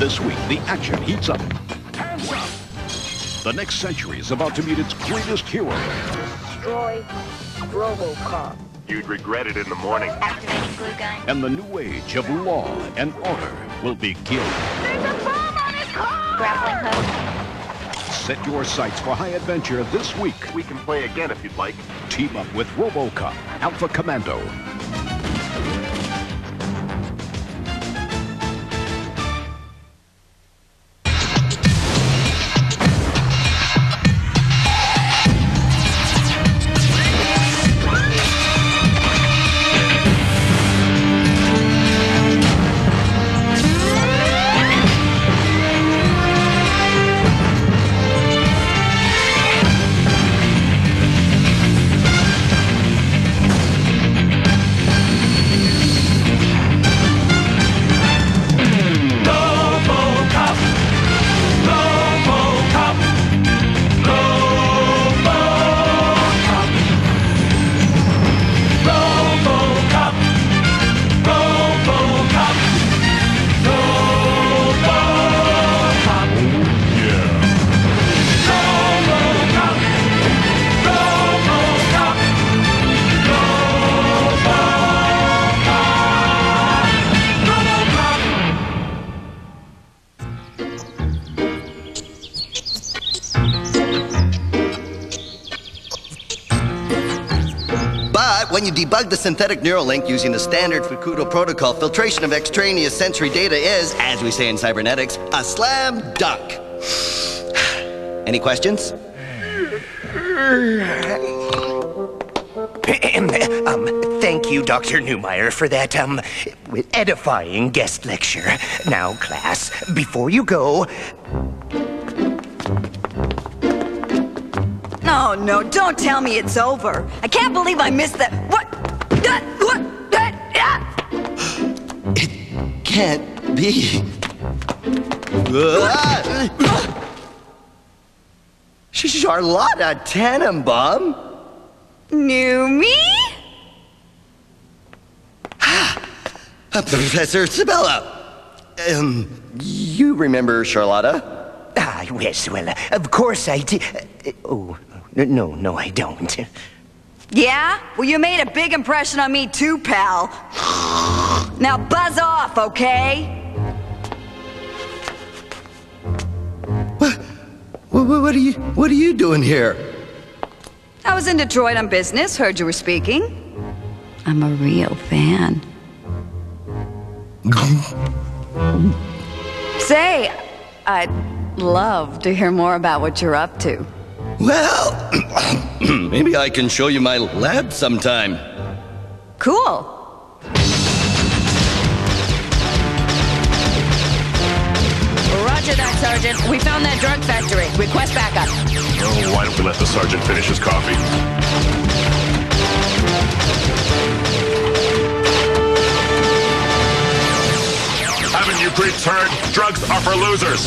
This week, the action heats up. Hands up! The next century is about to meet its greatest hero. Destroy RoboCop. You'd regret it in the morning. Activating glue gun. And the new age of law and order will begin. There's a bomb on his car! Grappling hook. Set your sights for high adventure this week. We can play again if you'd like. Team up with RoboCop, Alpha Commando. When you debug the synthetic neural link using the standard Fukuda protocol, filtration of extraneous sensory data is, as we say in cybernetics, a slam dunk. Any questions? Thank you, Dr. Newmeyer, for that, edifying guest lecture. Now, class, before you go... Oh, no, don't tell me it's over. I can't believe I missed that. What? It can't be. Charlotta Tannenbaum? New me? Professor Sabella. You remember Charlotta? Ah, yes, well, of course I did. Oh, no, I don't. Yeah? Well, you made a big impression on me too, pal. Now buzz off, okay? What are you doing here? I was in Detroit on business, heard you were speaking. I'm a real fan. Say, I'd love to hear more about what you're up to. Well, maybe I can show you my lab sometime. Cool. Roger that, Sergeant. We found that drug factory. Request backup. Oh, why don't we let the sergeant finish his coffee? Haven't you creeps heard? Drugs are for losers.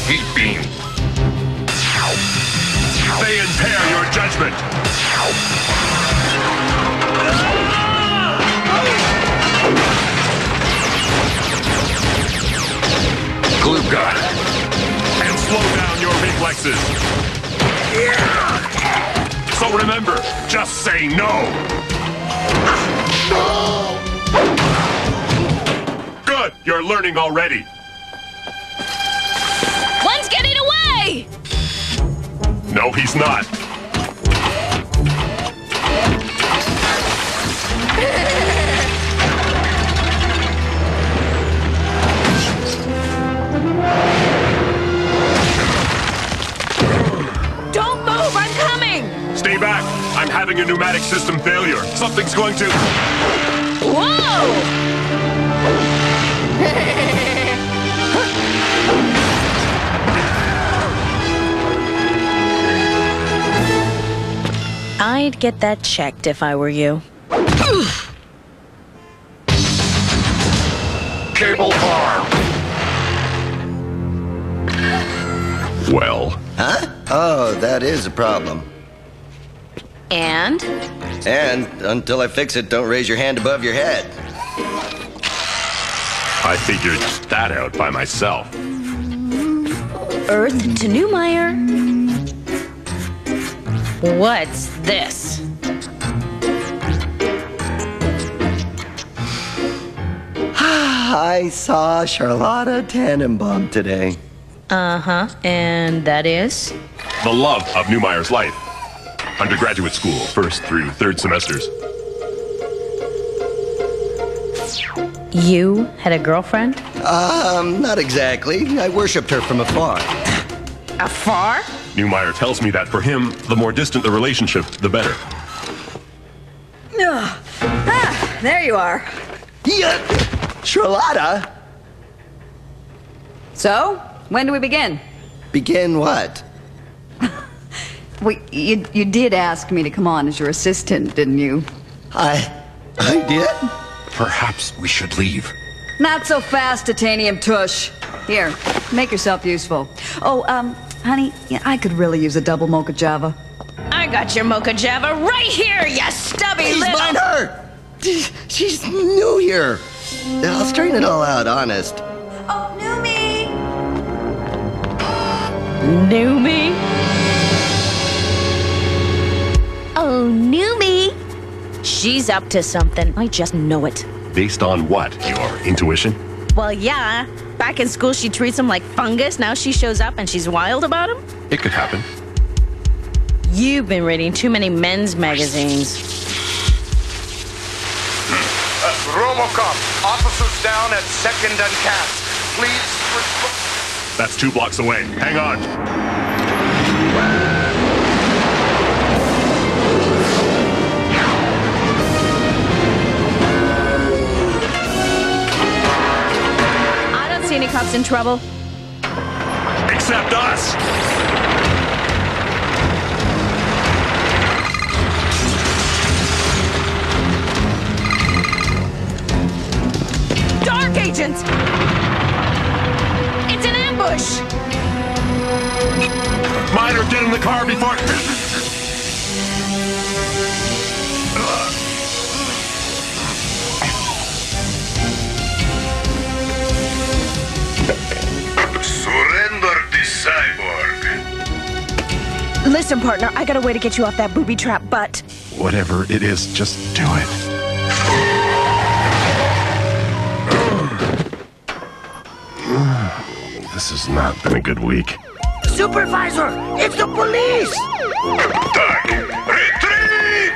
Heat beam. They impair your judgment. Glue gun. And slow down your reflexes. So remember, just say no. No! Good, you're learning already. One's getting away! No, he's not. Don't move, I'm coming! Stay back. I'm having a pneumatic system failure. Something's going to... Whoa! I'd get that checked if I were you. Cable arm. Well. Huh? Oh, that is a problem. And? And until I fix it, don't raise your hand above your head. I figured that out by myself. Earth to Newmeyer. What's this? I saw Charlotta Tannenbaum today. Uh-huh. And that is? The love of Newmeyer's life. Undergraduate school, 1st through 3rd semesters. You had a girlfriend? Not exactly. I worshipped her from afar. Afar? Newmeyer tells me that for him, the more distant the relationship, the better. There you are. Yeah. Charlotta? So, when do we begin? Begin what? You did ask me to come on as your assistant, didn't you? I did? Perhaps we should leave. Not so fast, Titanium Tush. Here, make yourself useful. Oh, honey, I could really use a double mocha java. I got your mocha java right here, you stubby Please little... mind her! She's new here. I'll straighten it all out, honest. Oh, new me! New me? Oh, new me. She's up to something. I just know it. Based on what? Your intuition? Well, yeah. Back in school, she treats him like fungus. Now she shows up and she's wild about him? It could happen. You've been reading too many men's magazines. RoboCop, officers down at 2nd and Cass. Please... That's 2 blocks away. Hang on. I don't see any cops in trouble. Except us! Dark agents! It's an ambush! Miner, get in the car before... Surrender the cyborg. Listen, partner, I got a way to get you off that booby trap, but... Whatever it is, just do it. This has not been a good week. Supervisor, it's the police! Dark, retreat!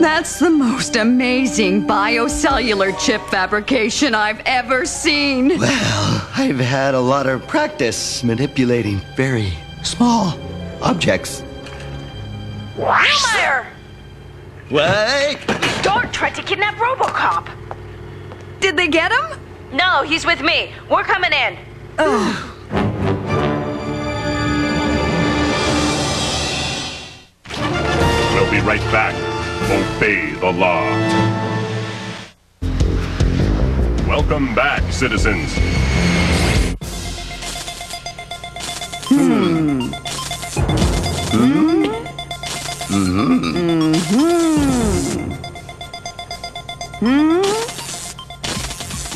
That's the most amazing biocellular chip fabrication I've ever seen. Well, I've had a lot of practice manipulating very small objects. Newmeyer! Wait! Don't try to kidnap RoboCop. Did they get him? No, he's with me. We're coming in. We'll be right back. Obey the law. Welcome back, citizens.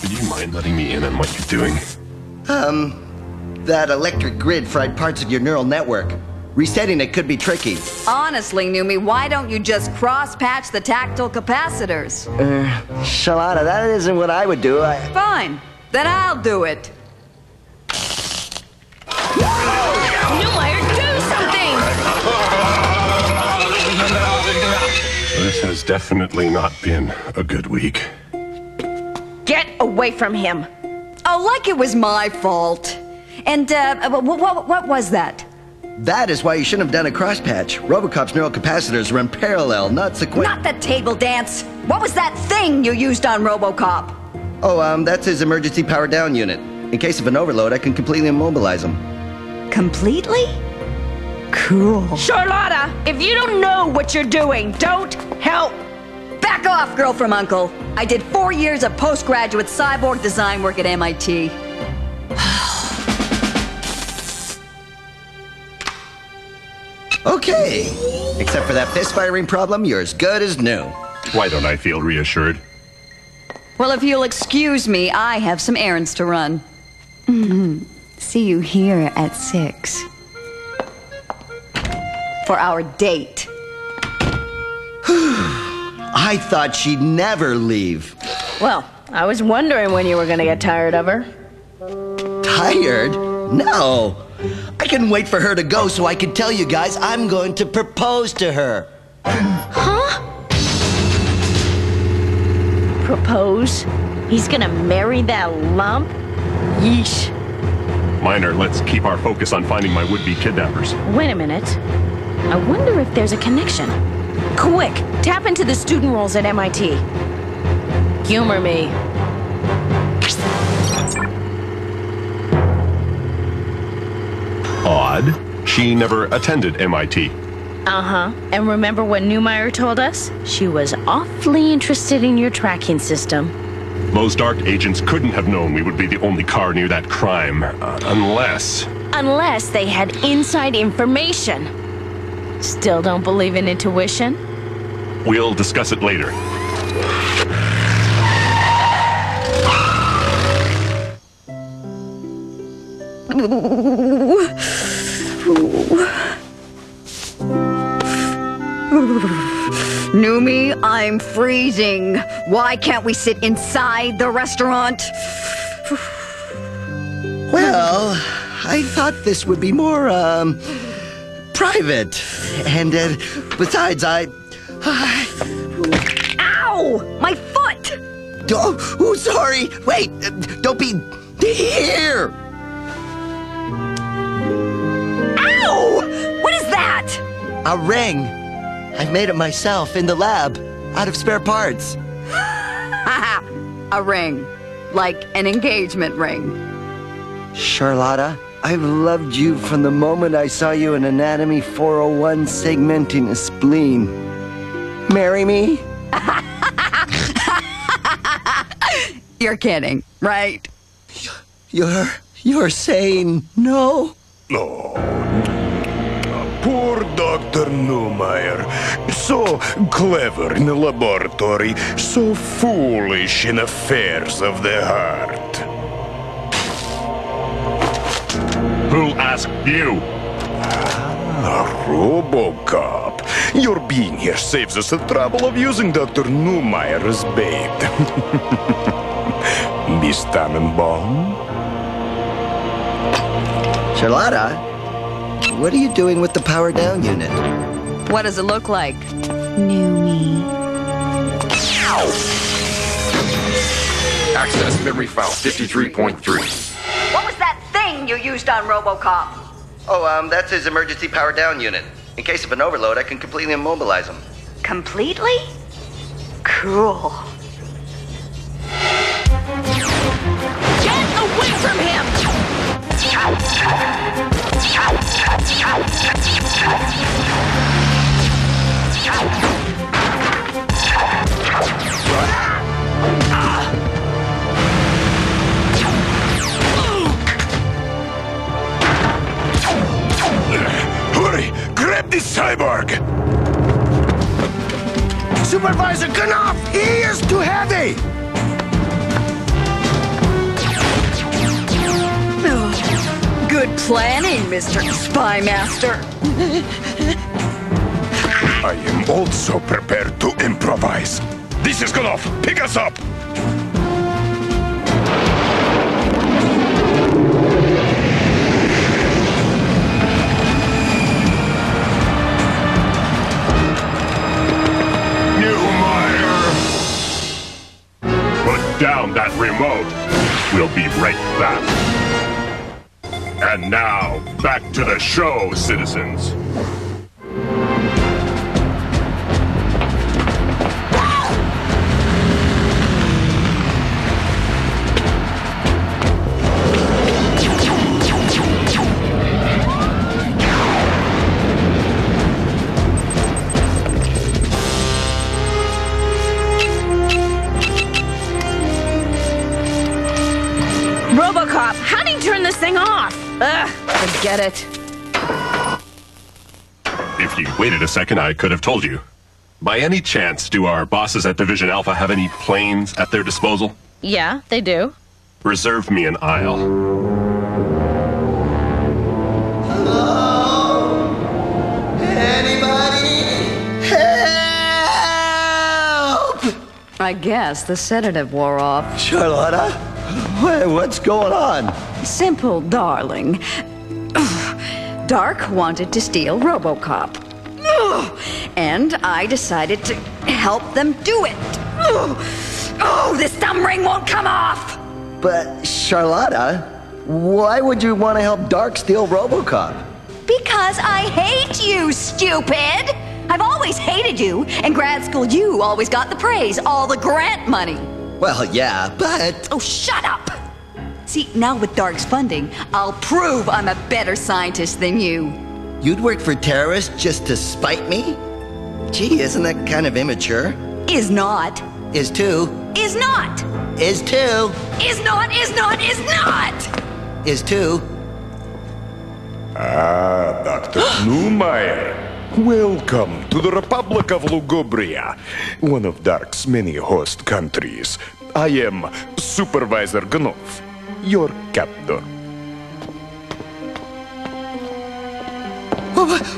Would you mind letting me in on what you're doing? That electric grid fried parts of your neural network. Resetting it could be tricky. Honestly, Numi, why don't you just cross-patch the tactile capacitors? Charlotta, that isn't what I would do. Fine. Then I'll do it. Newmeyer, do something! This has definitely not been a good week. Get away from him. Oh, like it was my fault. And, what was that? That is why you shouldn't have done a crosspatch. RoboCop's neural capacitors run parallel, not sequential. Not the table dance. What was that thing you used on RoboCop? Oh, that's his emergency power down unit. In case of an overload, I can completely immobilize him. Completely? Cool. Charlotta, if you don't know what you're doing, don't help. Back off, girl from Uncle. I did 4 years of postgraduate cyborg design work at MIT. Okay. Except for that fist firing problem, you're as good as new. Why don't I feel reassured? Well, if you'll excuse me, I have some errands to run. See you here at 6. For our date. I thought she'd never leave. Well, I was wondering when you were gonna get tired of her. Tired? No. I couldn't wait for her to go so I could tell you guys I'm going to propose to her. Huh? Propose? He's gonna marry that lump? Yeesh. Minor, let's keep our focus on finding my would-be kidnappers. Wait a minute. I wonder if there's a connection. Quick, tap into the student roles at MIT. Humor me. Odd. She never attended MIT. Uh-huh. And remember what Newmeyer told us? She was awfully interested in your tracking system. Those dark agents couldn't have known we would be the only car near that crime, unless... Unless they had inside information. Still don't believe in intuition? We'll discuss it later. Numi, I'm freezing. Why can't we sit inside the restaurant? Well, I thought this would be more, private. And, besides, Ow! My foot! Oh, sorry. Wait, don't be here. Ow! What is that? A ring. I made it myself in the lab, out of spare parts. Haha, a ring. Like an engagement ring. Charlotta, I've loved you from the moment I saw you in Anatomy 401 segmenting a spleen. Marry me? You're kidding, right? You're saying no? Oh, poor Dr. Newmeyer. So clever in the laboratory, so foolish in affairs of the heart. Who asked you? RoboCop. Your being here saves us the trouble of using Dr. Newmeyer as bait. Miss Tannenbaum? Charlotta, what are you doing with the power down unit? What does it look like? Newmie. Access memory file 53.3. What was that thing you used on RoboCop? Oh, that's his emergency power down unit. In case of an overload, I can completely immobilize him. Completely? Cool. Get away from him! Hurry! Grab this cyborg! Supervisor Knopf, he is too heavy! Good planning, Mr. Spy Master. I am also prepared to improvise. This is Knopf! Pick us up! Down that remote. We'll be right back. And now, back to the show, citizens. RoboCop, how do you turn this thing off? Ugh, forget it. If you waited a second, I could have told you. By any chance, do our bosses at Division Alpha have any planes at their disposal? Yeah, they do. Reserve me an aisle. I guess the sedative wore off. Charlotta? What's going on? Simple, darling. Dark wanted to steal RoboCop. And I decided to help them do it. Oh, this thumb ring won't come off! But, Charlotta, why would you want to help Dark steal RoboCop? Because I hate you, stupid! I've always hated you. In grad school, you always got the praise, all the grant money. Well, yeah, but... Oh, shut up! See, now with Dark's funding, I'll prove I'm a better scientist than you. You'd work for terrorists just to spite me? Gee, isn't that kind of immature? Is not. Is too. Is not. Is too. Is not, is not, is not! Is too. Ah, Dr. Newmeyer. Welcome to the Republic of Lugubria, one of Dark's many host countries. I am Supervisor Gnov, your captor.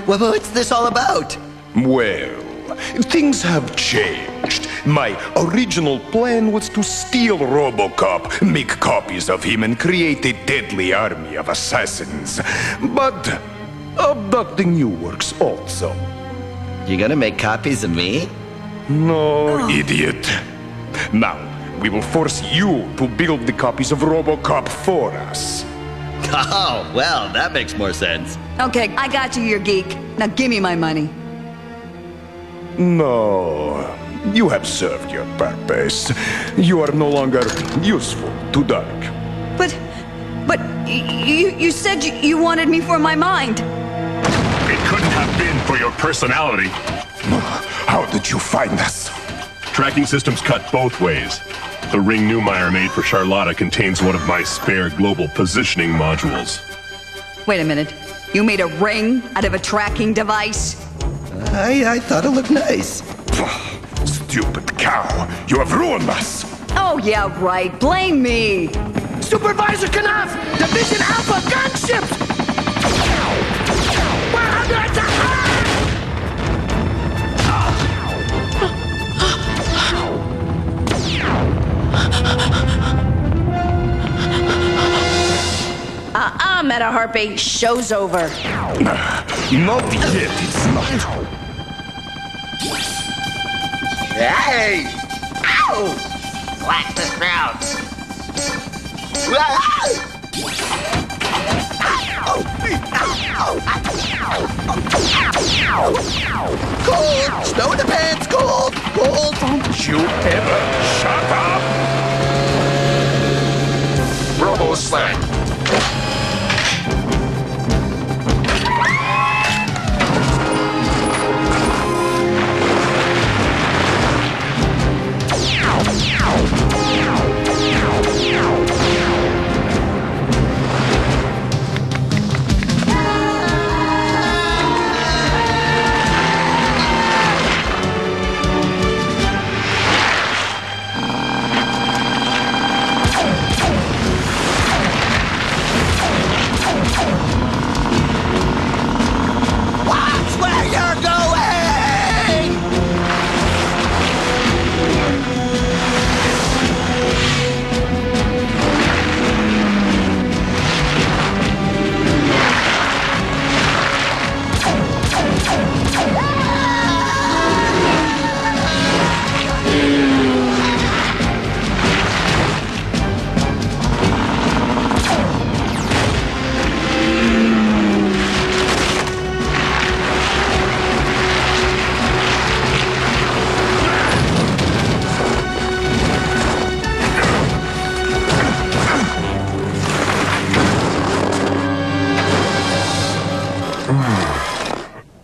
What's this all about? Well, things have changed. My original plan was to steal RoboCop, make copies of him, and create a deadly army of assassins. But abducting you works also. You gonna make copies of me? No, idiot. Now, we will force you to build the copies of RoboCop for us. Oh, well, that makes more sense. Okay, I got you, you geek. Now give me my money. No, you have served your purpose. You are no longer useful to Dark. But you said you wanted me for my mind. It couldn't have been for your personality. How did you find us? Tracking systems cut both ways. The ring Newmeyer made for Charlotta contains one of my spare global positioning modules. Wait a minute. You made a ring out of a tracking device? I thought it looked nice. Stupid cow, you have ruined us. Oh, yeah, right. Blame me. Supervisor Knopf! Division Alpha gunships! We're under attack! Meta Harpy, show's over. Not yet, it's not. Hey! Ow! Slack the crowd. Cold! Snow in the pants! Cold! Cold! Don't you ever shut up! Robo Slam.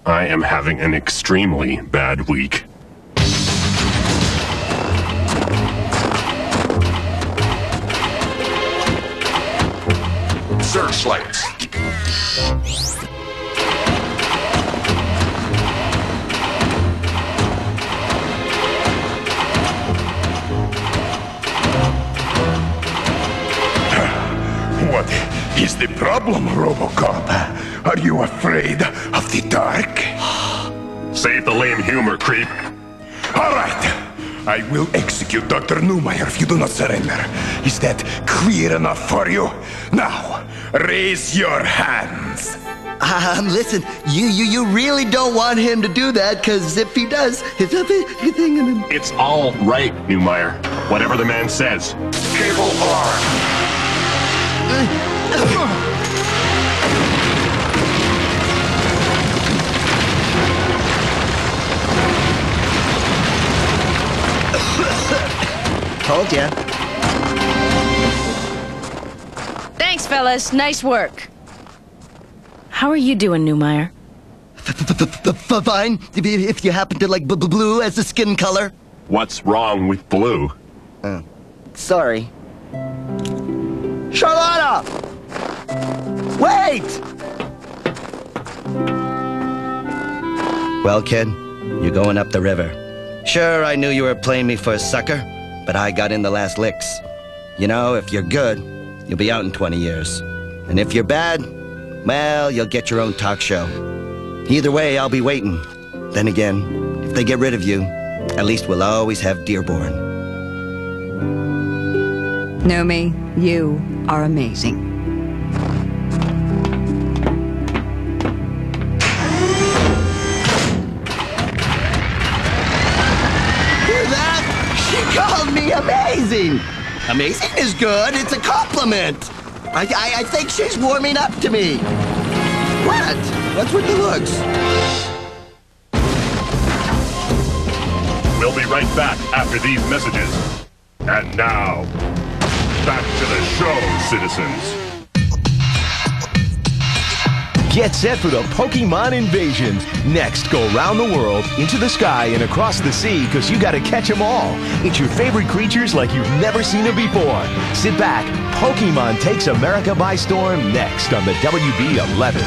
I am having an extremely bad week. Searchlights. problem, RoboCop? Are you afraid of the dark? Save the lame humor, creep. All right. I will execute Dr. Newmeyer if you do not surrender. Is that clear enough for you? Now, raise your hands. Listen, you really don't want him to do that, because if he does, it's a big thing in him. It's all right, Newmeyer. Whatever the man says. Cable arm. Told ya. Thanks, fellas. Nice work. How are you doing, Newmeyer? Fine, if you happen to like blue as the skin color. What's wrong with blue? Sorry. Charlotta! Wait! Well, kid, you're going up the river. Sure, I knew you were playing me for a sucker, but I got in the last licks. You know, if you're good, you'll be out in 20 years. And if you're bad, well, you'll get your own talk show. Either way, I'll be waiting. Then again, if they get rid of you, at least we'll always have Dearborn. Nomi, you are amazing. Hear that? She called me amazing! Amazing is good, it's a compliment! I think she's warming up to me. What? What's with the looks? We'll be right back after these messages. And now, back to the show, citizens. Get set for the Pokemon invasion. Next, go around the world, into the sky, and across the sea, because you gotta catch them all. It's your favorite creatures like you've never seen them before. Sit back. Pokemon takes America by storm next on the WB11.